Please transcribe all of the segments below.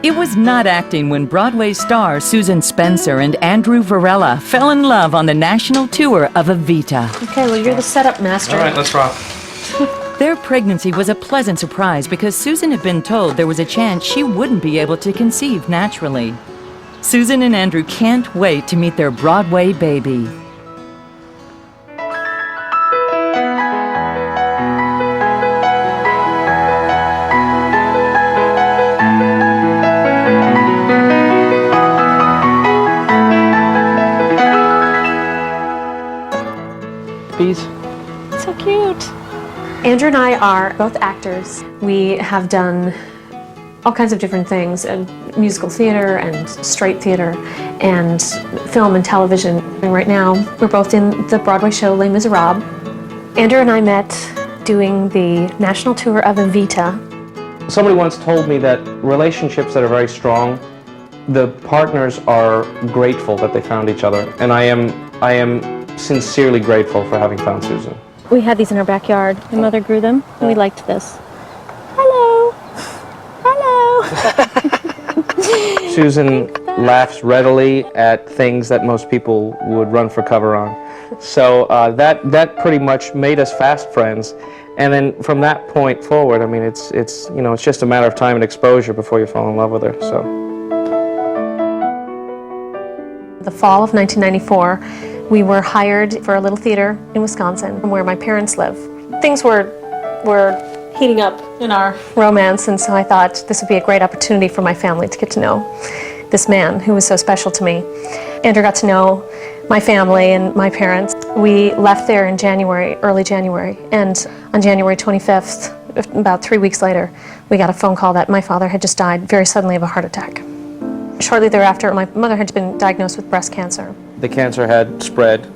It was not acting when Broadway star Susan Spencer and Andrew Varela fell in love on the national tour of Evita. Okay, well, you're the setup master. All right, let's rock. Their pregnancy was a pleasant surprise because Susan had been told there was a chance she wouldn't be able to conceive naturally. Susan and Andrew can't wait to meet their Broadway baby. Bees. So cute. Andrew and I are both actors. We have done all kinds of different things, musical theater and straight theater and film and television. And right now, we're both in the Broadway show Les Miserables. Andrew and I met doing the national tour of Evita. Somebody once told me that relationships that are very strong, the partners are grateful that they found each other. And I am sincerely grateful for having found Susan. We had these in our backyard. My mother grew them, and we liked this. Hello. Hello. Susan laughs readily at things that most people would run for cover on. So that pretty much made us fast friends. And then from that point forward, I mean, it's just a matter of time and exposure before you fall in love with her. So. The fall of 1994, we were hired for a little theater in Wisconsin, where my parents live. Things were heating up in our romance, and so I thought this would be a great opportunity for my family to get to know this man who was so special to me. Andrew got to know my family and my parents. We left there in January, early January, and on January 25th, about 3 weeks later, we got a phone call that my father had just died very suddenly of a heart attack. Shortly thereafter, my mother had been diagnosed with breast cancer. The cancer had spread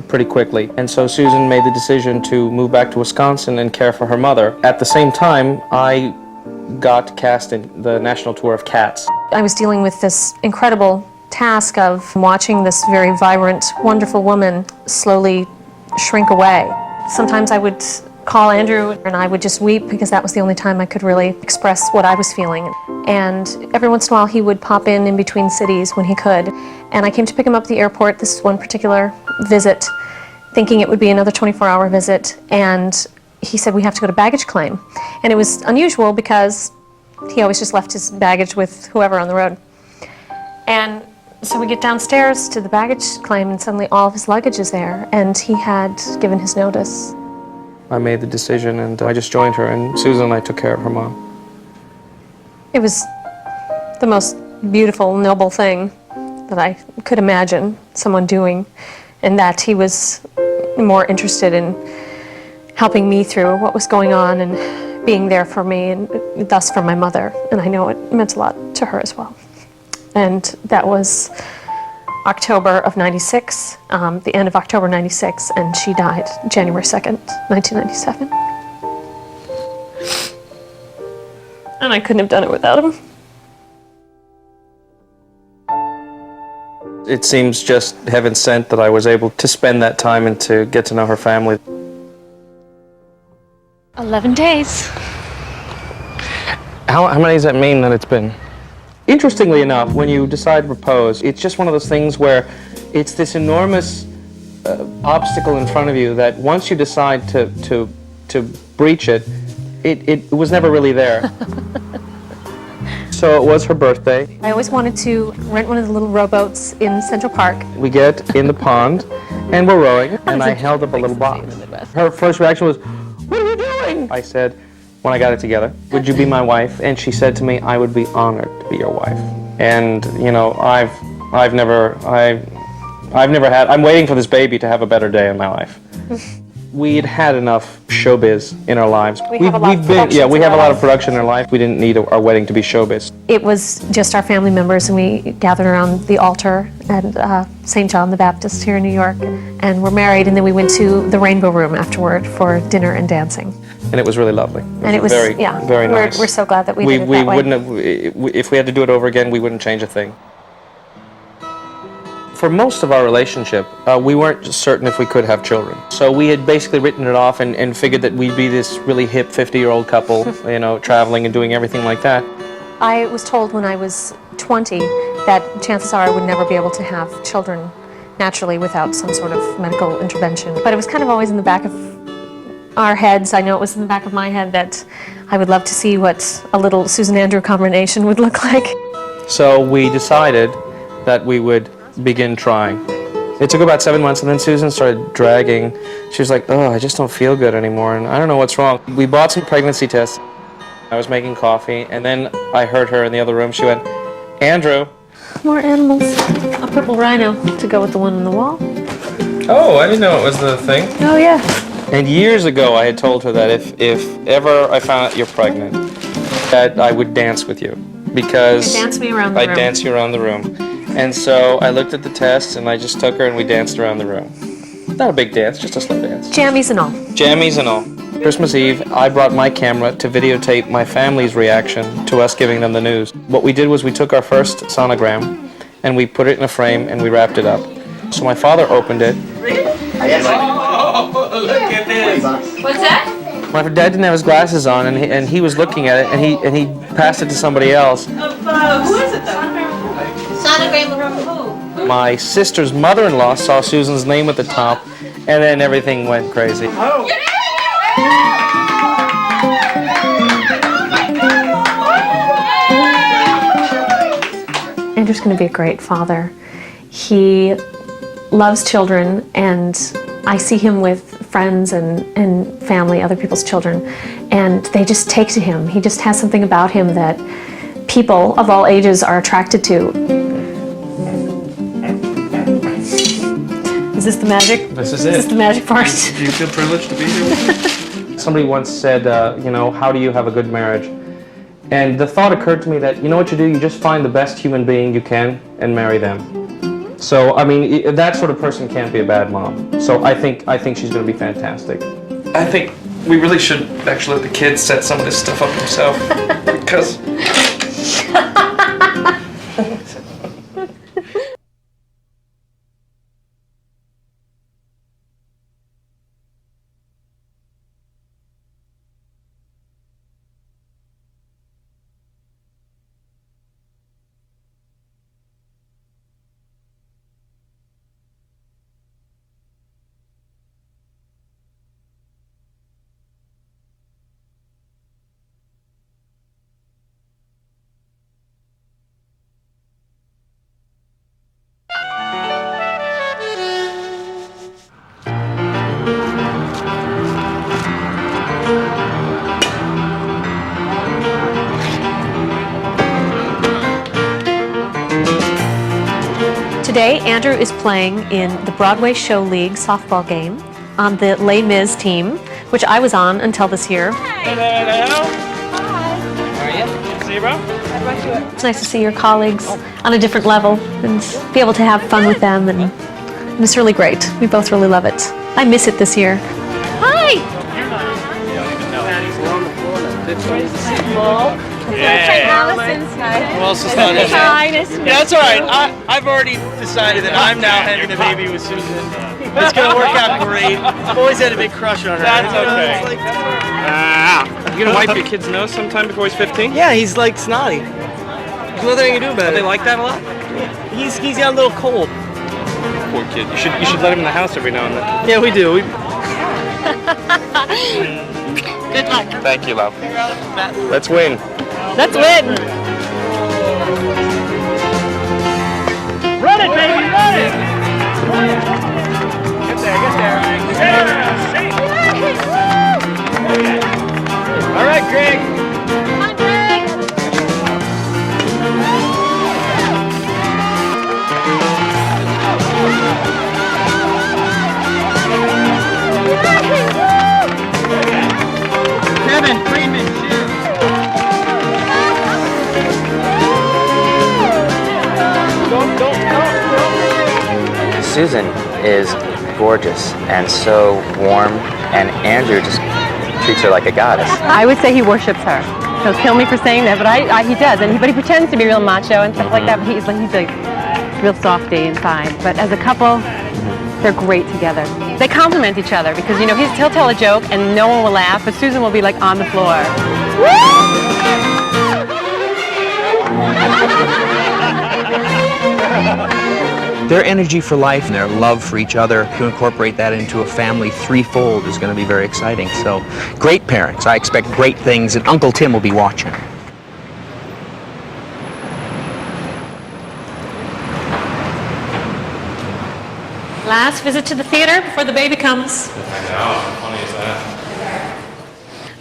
pretty quickly, and so Susan made the decision to move back to Wisconsin and care for her mother. At the same time, I got cast in the national tour of Cats. I was dealing with this incredible task of watching this very vibrant, wonderful woman slowly shrink away. Sometimes I would call Andrew and I would just weep because that was the only time I could really express what I was feeling. And every once in a while he would pop in between cities when he could. And I came to pick him up at the airport this one particular visit, thinking it would be another 24-hour visit, and he said, we have to go to baggage claim. And it was unusual because he always just left his baggage with whoever on the road. And so we get downstairs to the baggage claim, and suddenly all of his luggage is there, and he had given his notice. I made the decision, and I just joined her, and Susan and I took care of her mom. It was the most beautiful, noble thing that I could imagine someone doing, and that he was more interested in helping me through what was going on and being there for me, and thus for my mother. And I know it meant a lot to her as well. And that was October of '96, the end of October '96, and she died January 2nd, 1997. And I couldn't have done it without him. It seems just heaven sent that I was able to spend that time and to get to know her family. 11 days. How many does that mean that it's been? Interestingly enough, when you decide to propose, it's just one of those things where it's this enormous obstacle in front of you that once you decide to breach it, it was never really there. So it was her birthday. I always wanted to rent one of the little rowboats in Central Park. We get in the pond, and we're rowing, and I held up a little box. Her first reaction was, "What are you doing?" I said, when I got it together, "Would you be my wife?" And she said to me, "I would be honored to be your wife." And you know, I'm waiting for this baby to have a better day in my life. We'd had enough showbiz in our lives. We have a lot of production in our life. We didn't need our wedding to be showbiz. It was just our family members, and we gathered around the altar at St. John the Baptist here in New York, and we're married, and then we went to the Rainbow Room afterward for dinner and dancing. And it was really lovely. And it was very, yeah, very nice. We're so glad that we did it that way. Wouldn't have, if we had to do it over again, we wouldn't change a thing. For most of our relationship, we weren't certain if we could have children. So we had basically written it off and figured that we'd be this really hip 50-year-old couple, you know, traveling and doing everything like that. I was told when I was 20 that chances are I would never be able to have children naturally without some sort of medical intervention. But it was kind of always in the back of our heads. I know it was in the back of my head that I would love to see what a little Susan Andrew combination would look like. So we decided that we would begin trying. It took about 7 months, and then Susan started dragging. She was like, oh, I just don't feel good anymore, and I don't know what's wrong. We bought some pregnancy tests. I was making coffee, and then I heard her in the other room. She went, Andrew. More animals. A purple rhino to go with the one on the wall. Oh, I didn't know it was the thing. Oh, yeah. And years ago, I had told her that if ever I found out you're pregnant, that I would dance with you. Because You dance me around the room. I'd dance you around the room. And so I looked at the tests, and I just took her, and we danced around the room. Not a big dance, just a slow dance. Jammies and all. Jammies and all. Christmas Eve, I brought my camera to videotape my family's reaction to us giving them the news. What we did was we took our first sonogram, and we put it in a frame, and we wrapped it up. So my father opened it. Oh, look at this. What's that? My dad didn't have his glasses on, and he was looking at it, and he passed it to somebody else. Who is it though? Sonogram from who? My sister's mother-in-law saw Susan's name at the top, and then everything went crazy. Oh. Andrew's going to be a great father. He loves children, and I see him with friends and family, other people's children, and they just take to him. He just has something about him that people of all ages are attracted to. Is this the magic? This is Is this it. the magic part? Do you feel privileged to be here? Somebody once said, how do you have a good marriage? And the thought occurred to me that, you know what you do? You just find the best human being you can and marry them. So, I mean, that sort of person can't be a bad mom. So I think she's going to be fantastic. I think we really should actually let the kids set some of this stuff up themselves. Because... Today, Andrew is playing in the Broadway Show League softball game on the Les Mis team, which I was on until this year. Hello. Hi. How are you? See you, bro? It's nice to see your colleagues on a different level and be able to have fun with them, and it's really great. We both really love it. I miss it this year. Hi! Who else is not in there? Yeah, that's all right. I've already decided that I'm now having a baby with Susan. It's going to work out great. I've always had a big crush on her. That's okay. It's like, You gonna wipe your kid's nose sometime before he's 15? yeah, he's like snotty. There's nothing I can do about it. They like that a lot? He's got a little cold. Poor kid. You should let him in the house every now and then. Yeah, we do. Good luck. Thank you, love. Let's win. Let's win. Run it, baby, run it! Get there. All right, Greg. Come on, Greg. Kevin Friedman, cheers. Susan is gorgeous and so warm, and Andrew just treats her like a goddess. I would say he worships her. He'll kill me for saying that, but he does, but he pretends to be real macho and stuff like that. But he's a real softy inside. But as a couple, they're great together. They complement each other because he'll tell a joke and no one will laugh, but Susan will be like on the floor. Their energy for life and their love for each other, to incorporate that into a family threefold is going to be very exciting. So, great parents. I expect great things, and Uncle Tim will be watching. Last visit to the theater before the baby comes. I know, how funny is that?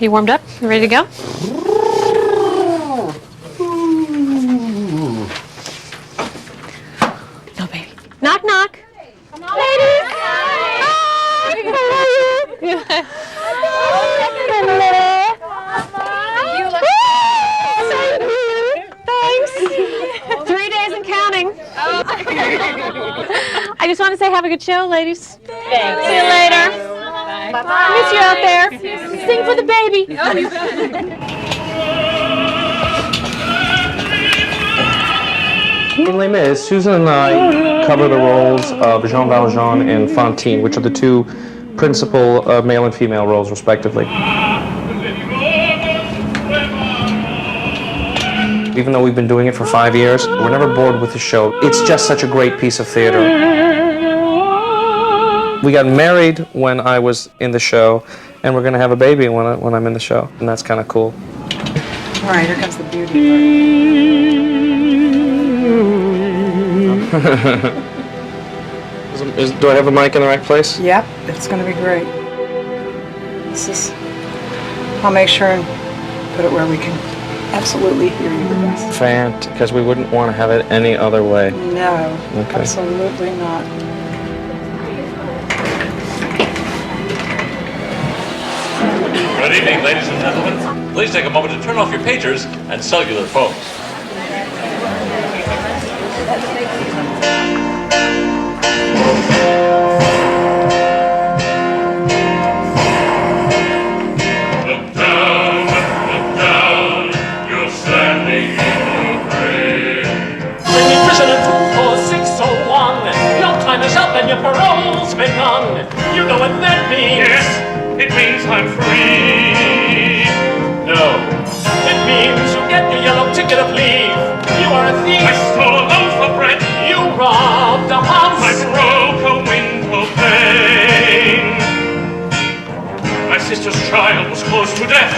You warmed up? You ready to go? No, baby. Knock, knock. Ladies! Hi! You look Thanks. 3 days and counting. I just want to say have a good show, ladies. Thanks. See you later. Bye. Miss you out there. Sing for the baby. Oh, you bet. In Les Mis, Susan and I cover the roles of Jean Valjean and Fantine, which are the two principal male and female roles, respectively. Even though we've been doing it for 5 years, we're never bored with the show. It's just such a great piece of theater. We got married when I was in the show, and we're going to have a baby when I'm in the show, and that's kind of cool. All right, here comes the beauty. Do I have the mic in the right place? Yep, it's going to be great. I'll make sure and put it where we can absolutely hear you the best. Because we wouldn't want to have it any other way. No, Okay. absolutely not. Good evening, ladies and gentlemen. Please take a moment to turn off your pagers and cellular phones. Look down, you're standing in the rain. Bring me prisoner 24601. Your time is up and your parole's begun. You know what that means. Yes, it means I'm free. No, it means you get your yellow ticket of leave. You are a thief. I stole a loaf of bread. You robbed a house. I broke a window pane. My sister's child was close to death,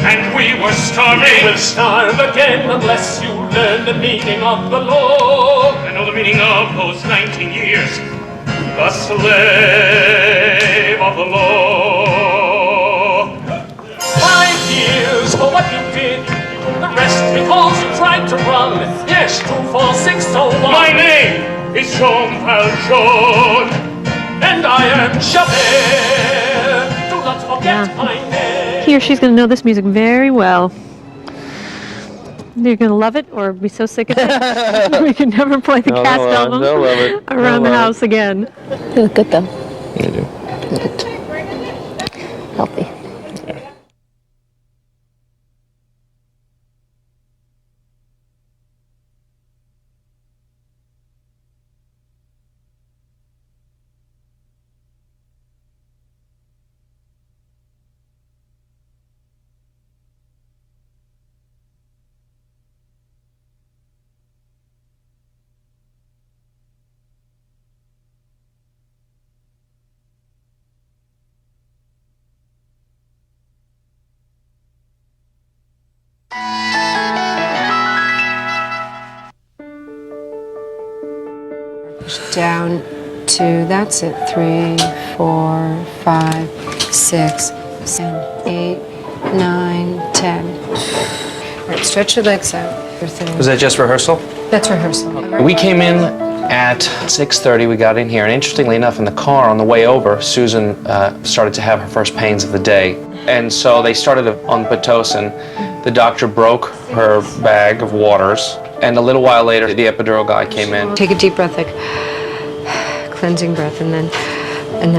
and we were starving. You will starve again unless you learn the meaning of the law. I know the meaning of those 19 years. A slave of the law. 5 years for what you did. The rest because you tried to run. Yes, 24601. My name is Jean Valjean. And I am Javert. Do not forget my name. He or she's going to know this music very well. They're going to love it or be so sick of it we can never play the cast album they'll love it. around the house again. You look good, though. You do. Good. Healthy. Down to, that's it, 3, 4, 5, 6, 7, 8, 9, 10. All right, stretch your legs out. Was that just rehearsal? That's rehearsal. We came in at 6:30. We got in here, and interestingly enough, in the car on the way over, Susan started to have her first pains of the day. And so they started on Pitocin. The doctor broke her bag of waters, and a little while later, the epidural guy came in. Take a deep breath, like cleansing breath, and then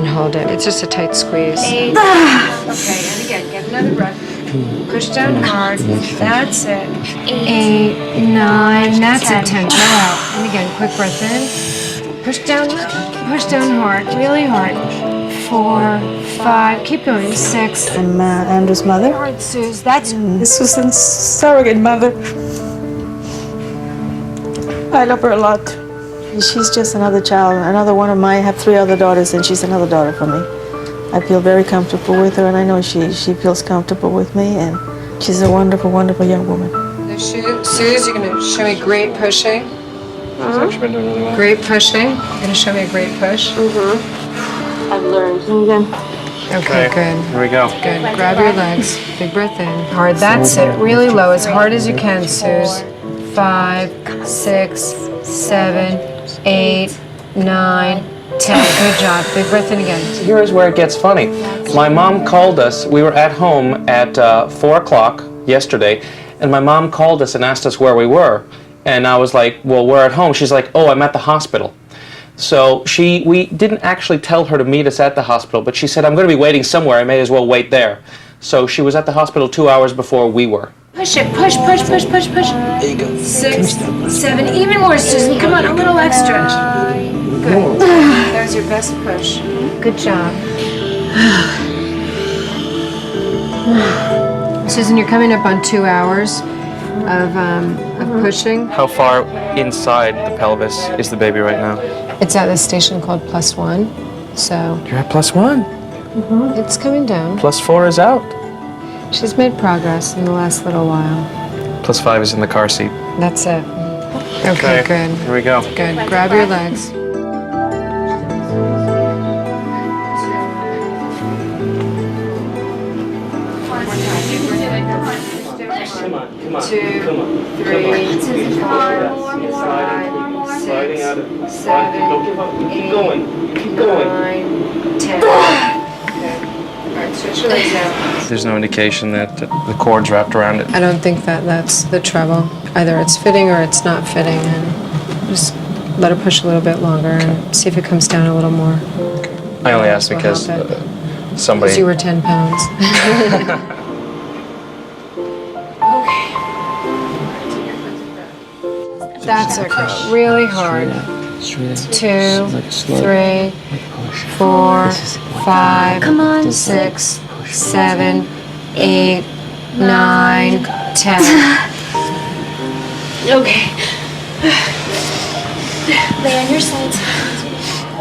hold it. It's just a tight squeeze. 8. Okay, and again, get another breath. Push down hard. That's it. 8, 9. That's it. 10. Go out. And again, quick breath in. Push down hard, really hard. 4, 5. Keep going. 6. I'm Andrew's mother. Hard, Suze. That's Susan's surrogate mother. I love her a lot. She's just another child, another one of mine. I have 3 other daughters, and she's another daughter for me. I feel very comfortable with her, and I know she feels comfortable with me, and she's a wonderful, wonderful young woman. Suze, you're going to show me great pushing. She's actually been doing really well. Great pushing. You're going to show me a great push. I've learned. Again. Okay, good. Here we go. Good. Grab your legs. Big breath in. Hard. That's it. Really low. As hard as you can, Suze. 5, 6, 7, 8, 9, 10. Good job. Big breath in again. Here's where it gets funny. My mom called us. We were at home at 4 o'clock yesterday, and my mom called us and asked us where we were. And I was like, well, we're at home. She's like, oh, I'm at the hospital. So we didn't actually tell her to meet us at the hospital, but she said, I'm going to be waiting somewhere. I may as well wait there. So she was at the hospital 2 hours before we were. Push it. Push, push, push, push, push. There you go. 6, 7. Even more, Susan. Come on, a little extra. Good. That was your best push. Good job. Susan, you're coming up on 2 hours of pushing. How far inside the pelvis is the baby right now? It's at this station called +1, so You're at +1. it's coming down. +4 is out. She's made progress in the last little while. +5 is in the car seat. That's it. Okay, good. Here we go. Good. Grab your legs. Come on. 2, 3, 4, 5, 6, 7, 8, 9, 10. Good. All right, switch your legs out. There's no indication that the cord's wrapped around it. I don't think that's the trouble. Either it's fitting or it's not fitting, and just let her push a little bit longer and see if it comes down a little more. I only asked because somebody... Because you were 10 pounds. That's okay. Really hard. 2, 3, 4, 5, 6, 7, 8, 9, 10. Okay. Lay on your sides.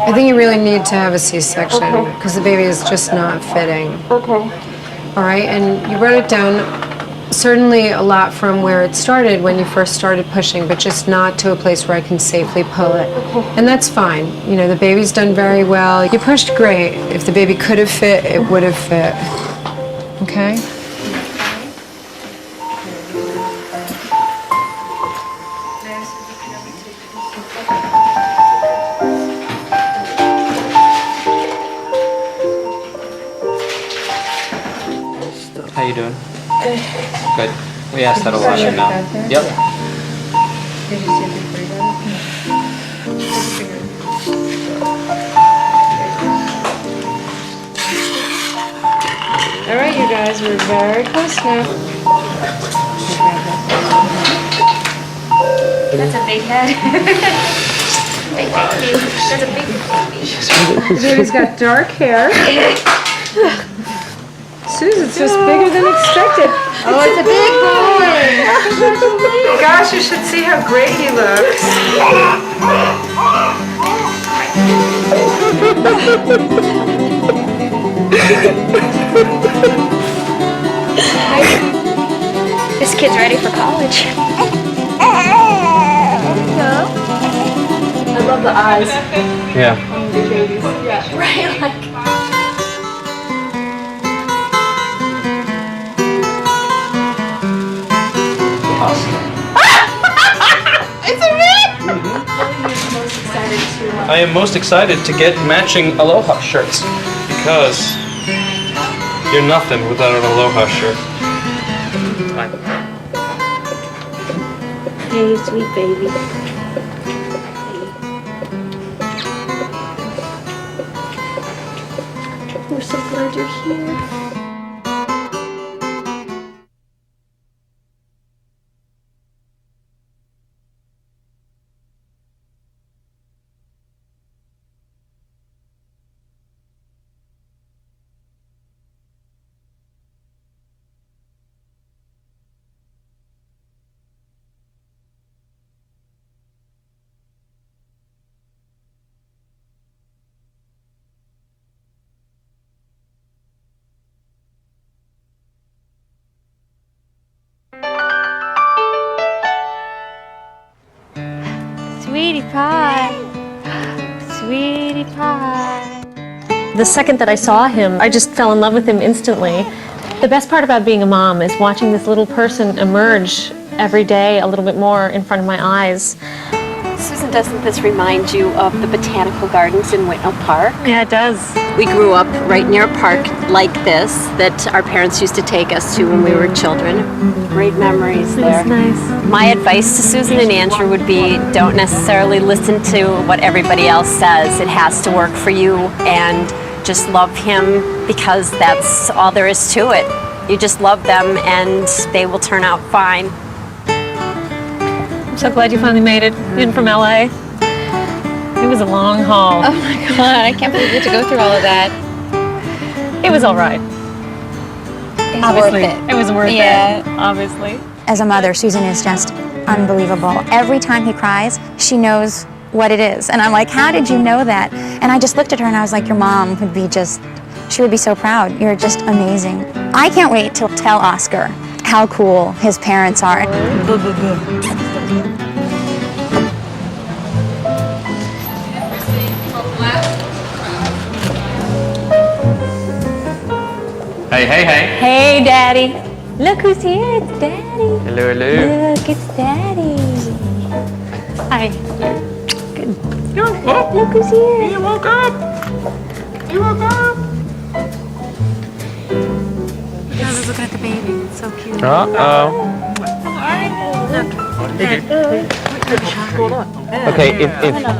I think you really need to have a C-section because the baby is just not fitting. Okay. All right, and you brought it down certainly a lot from where it started when you first started pushing, but just not to a place where I can safely pull it. And that's fine. You know, the baby's done very well. You pushed great. If the baby could have fit, it would have fit. Okay? How you doing? Good. We asked that a lot right now. Yep. Did you see it before you got it? All right, you guys, we're very close now. That's a big head. Thank you. That's a big baby. The baby's got dark hair. Susan, it's just bigger than expected. Oh, it's a big boy. Gosh, you should see how great he looks. This kid's ready for college. I love the eyes. Yeah. The babies. Yeah, right. Like. I am most excited to get matching Aloha shirts because you're nothing without an Aloha shirt. Hey, sweet baby. We're so glad you're here. pie. Sweetie pie. The second that I saw him, I just fell in love with him instantly. The best part about being a mom is watching this little person emerge every day a little bit more in front of my eyes. Susan, doesn't this remind you of the botanical gardens in Whitnell Park? Yeah, it does. We grew up right near a park like this that our parents used to take us to when we were children. Great memories there. That's nice. My advice to Susan and Andrew would be don't necessarily listen to what everybody else says. It has to work for you, and just love him because that's all there is to it. You just love them and they will turn out fine. I'm so glad you finally made it in from LA. It was a long haul. Oh my God, I can't believe we had to go through all of that. It was all right. It was Obviously, worth it. It was worth Yeah. it, obviously. As a mother, Susan is just unbelievable. Every time he cries, she knows what it is. And I'm like, how did you know that? And I just looked at her and I was like, your mom would be just, she would be so proud. You're just amazing. I can't wait to tell Oscar how cool his parents are. Hey, hey, hey. Hey, Daddy. Look who's here. It's Daddy. Hello, hello. Look, it's Daddy. Hi. Good. Look who's here. You woke up. You woke up. Just look at the baby. It's so cute. Uh-oh. Okay,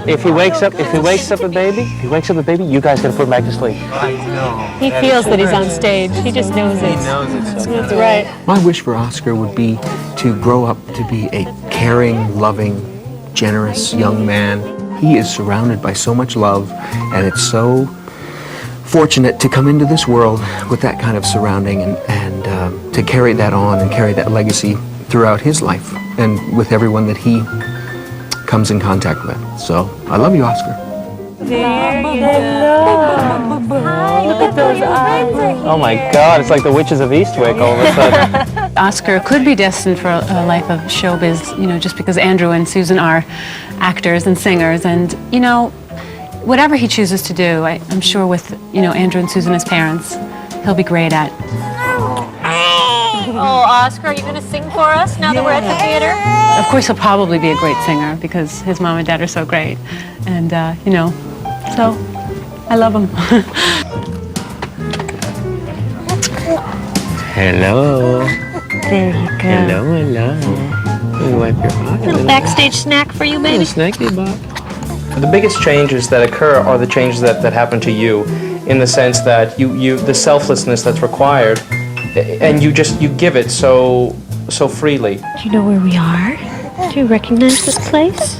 if he wakes up a baby, you guys gotta put him back to sleep. He feels that he's on stage. He just knows it. That's right. My wish for Oscar would be to grow up to be a caring, loving, generous young man. He is surrounded by so much love, and it's so fortunate to come into this world with that kind of surrounding and to carry that on and carry that legacy throughout his life and with everyone that he comes in contact with. So, I love you, Oscar. There you go. Hi, look at those eyes. Oh my God, it's like the Witches of Eastwick all of a sudden. Oscar could be destined for a life of showbiz, you know, just because Andrew and Susan are actors and singers, and, you know, whatever he chooses to do, I'm sure with, you know, Andrew and Susan as parents, he'll be great at. Oh, Oscar, are you going to sing for us now that we're at the theater? Of course, he'll probably be a great singer because his mom and dad are so great, and, you know, so I love him. Hello. There you go. Hello, hello. Let me wipe your eyes. Little backstage snack for you, baby. Snacky Bob. The biggest changes that occur are the changes that happen to you, in the sense that the selflessness that's required, and you give it so freely. Do you know where we are? Do you recognize this place?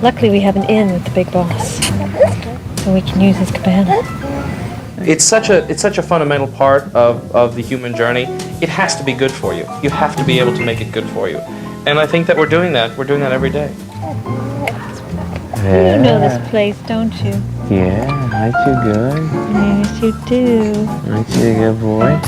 Luckily, we have an inn with the big boss, so we can use his cabana. It's such a fundamental part of the human journey. It has to be good for you. You have to be able to make it good for you. And I think that we're doing that. We're doing that every day. You know this place, don't you? Yeah, aren't you good? Yes, you do. Aren't you a good boy?